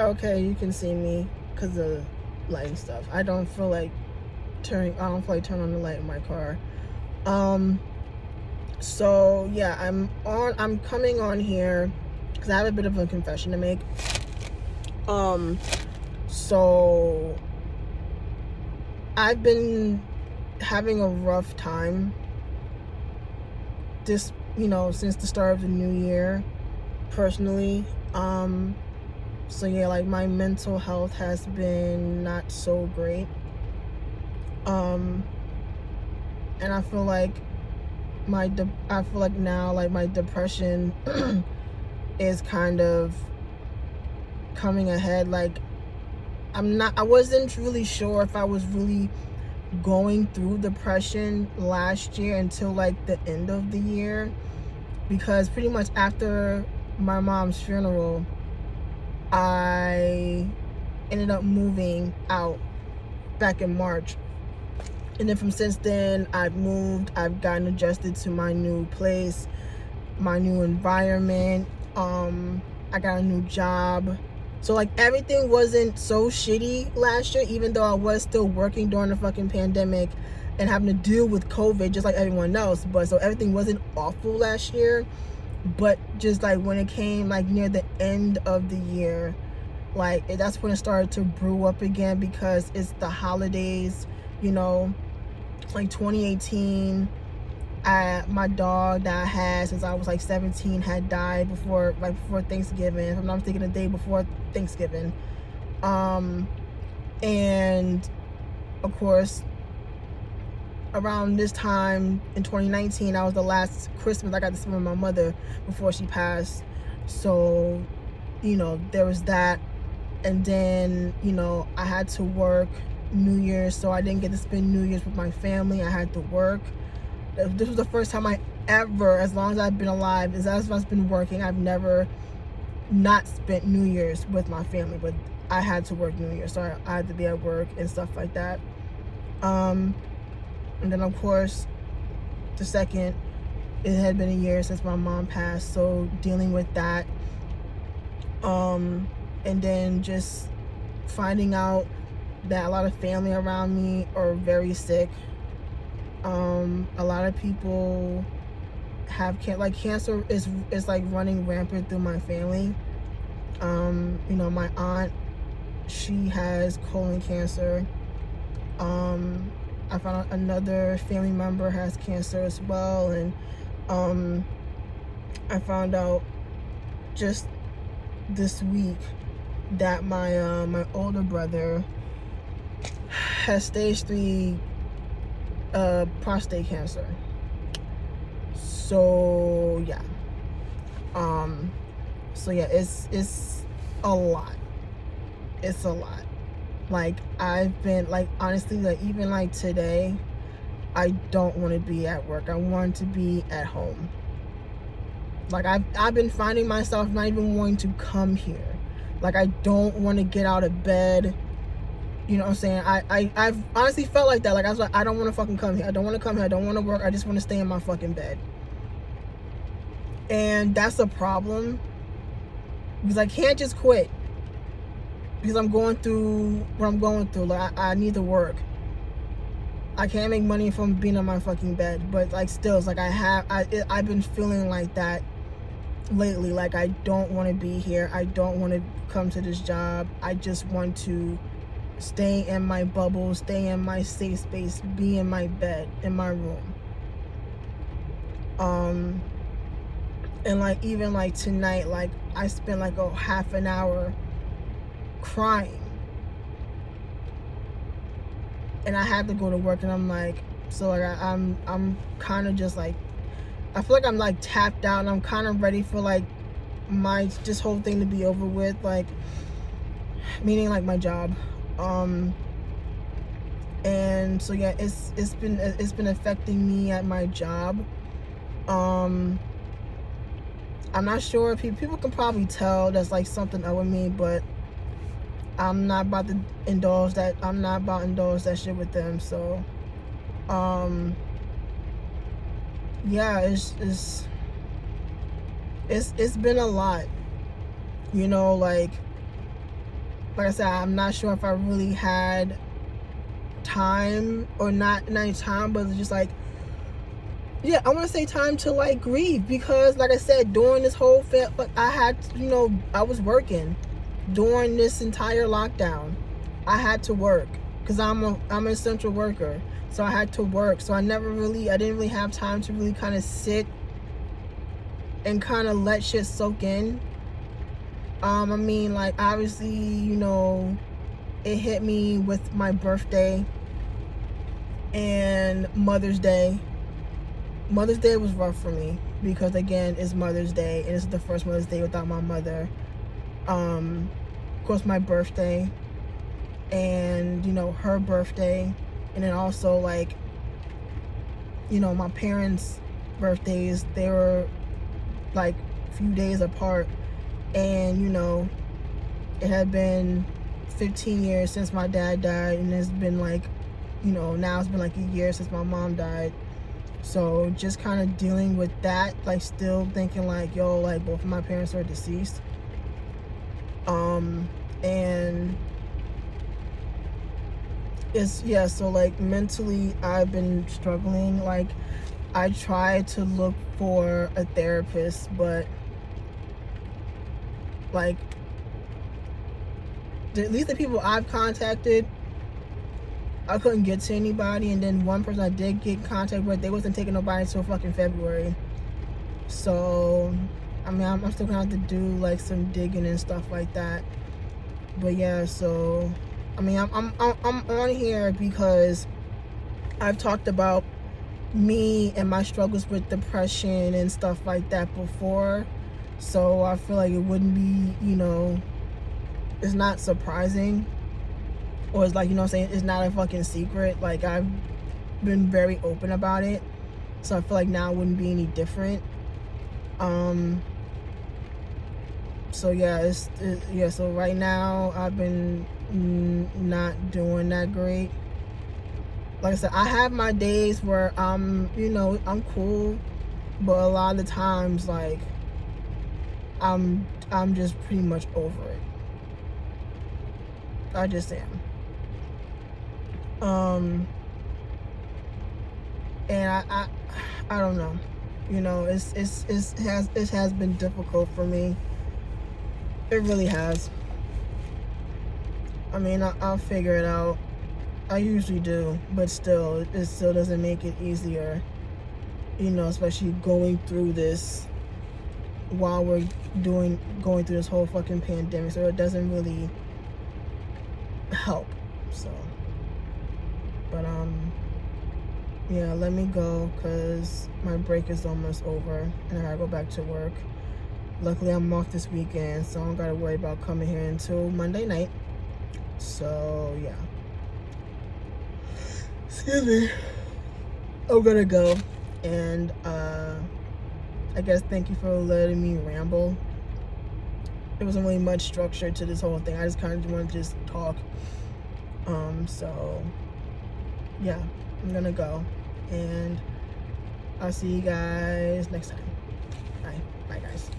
Okay, you can see me because of lighting stuff. I don't feel like turning on the light in my car. So yeah, I'm coming on here because I have a bit of a confession to make. So I've been having a rough time since the start of the new year, personally. So yeah, like my mental health has been not so great. And I feel like now like my depression is kind of coming ahead. Like I wasn't really sure if I was really going through depression last year until like the end of the year, because pretty much after my mom's funeral, I ended up moving out back in March. And then from since then, I've gotten adjusted to my new place, my new environment. I got a new job. So like everything wasn't so shitty last year, even though I was still working during the fucking pandemic and having to deal with COVID just like everyone else. But so everything wasn't awful last year. But just like when it came like near the end of the year, like that's when it started to brew up again, because it's the holidays, like 2018. My dog that I had since I was like 17 had died before Thanksgiving. If I'm not mistaken, the day before Thanksgiving. And of course, around this time in 2019, that was the last Christmas I got to spend with my mother before she passed. So, there was that. And then, I had to work New Year's, so I didn't get to spend New Year's with my family. I had to work. This was the first time I ever, as long as I've been alive, as I've been working, I've never not spent New Year's with my family, but I had to work New Year's, so I had to be at work and stuff like that. And then of course, it had been a year since my mom passed, so dealing with that. And then just finding out that a lot of family around me are very sick. A lot of people have cancer is like running rampant through my family. My aunt, she has colon cancer. I found out another family member has cancer as well, and I found out just this week that my older brother has stage 3 prostate cancer. So yeah, it's a lot. It's a lot. Like I've been like, honestly, like even like today, I don't want to be at work. I want to be at home. Like I've been finding myself not even wanting to come here. Like I don't want to get out of bed. You know what I'm saying? I've honestly felt like that. Like I was like, I don't want to fucking come here. I don't want to come here. I don't want to work. I just want to stay in my fucking bed. And that's a problem, because I can't just quit because I'm going through what I'm going through. Like I need to work. I can't make money from being on my fucking bed. But like still, it's like I've been feeling like that lately. Like I don't want to be here. I don't want to come to this job. I just want to stay in my bubble, stay in my safe space, be in my bed, in my room. And like even like tonight, like I spent like a half an hour crying, and I had to go to work, and I'm like, so like I'm kind of just like, I feel like I'm like tapped out, and I'm kind of ready for like my this whole thing to be over with, like meaning like my job. And so yeah, it's been affecting me at my job. I'm not sure if people can probably tell that's like something up with me, but I'm not about to indulge that. I'm not about to indulge that shit with them. So, yeah, it's been a lot, like like I said, I'm not sure if I really had time, or not any time, but it's just like, yeah, I want to say time to like grieve, because like I said, during this whole like I had, I was working during this entire lockdown. I had to work because I'm an essential worker, so I had to work. So I didn't really have time to really kind of sit and kind of let shit soak in. I mean, like, obviously, it hit me with my birthday and Mother's Day. Mother's Day was rough for me because, again, it's Mother's Day, and it's the first Mother's Day without my mother. Of course, my birthday, and her birthday, and then also like, my parents' birthdays, they were like a few days apart, and it had been 15 years since my dad died, and it's been like, now it's been like a year since my mom died. So just kind of dealing with that, like still thinking like, yo, like both of my parents are deceased. And it's, yeah, so like mentally I've been struggling. Like, I tried to look for a therapist, but like at least the people I've contacted, I couldn't get to anybody. And then one person I did get in contact with, they wasn't taking nobody until fucking February. So I mean, I'm still gonna have to do like some digging and stuff like that. But yeah, so I mean, I'm on here because I've talked about me and my struggles with depression and stuff like that before. So I feel like it wouldn't be, it's not surprising, or it's like, what I'm saying, it's not a fucking secret. Like, I've been very open about it, so I feel like now it wouldn't be any different. So yeah, so right now I've been not doing that great. Like I said, I have my days where I'm cool, but a lot of the times, like, I'm just pretty much over it. I just am. And I don't know. It has been difficult for me. It really has. I mean, I'll figure it out. I usually do, but still, it still doesn't make it easier. Especially going through this while we're going through this whole fucking pandemic. So it doesn't really help. So, but yeah, let me go because my break is almost over and I gotta go back to work. Luckily, I'm off this weekend, so I don't gotta worry about coming here until Monday night. So yeah. Excuse me. I'm gonna go, and I guess thank you for letting me ramble. There wasn't really much structure to this whole thing. I just kind of wanted to just talk. So yeah, I'm gonna go, and I'll see you guys next time. Bye guys.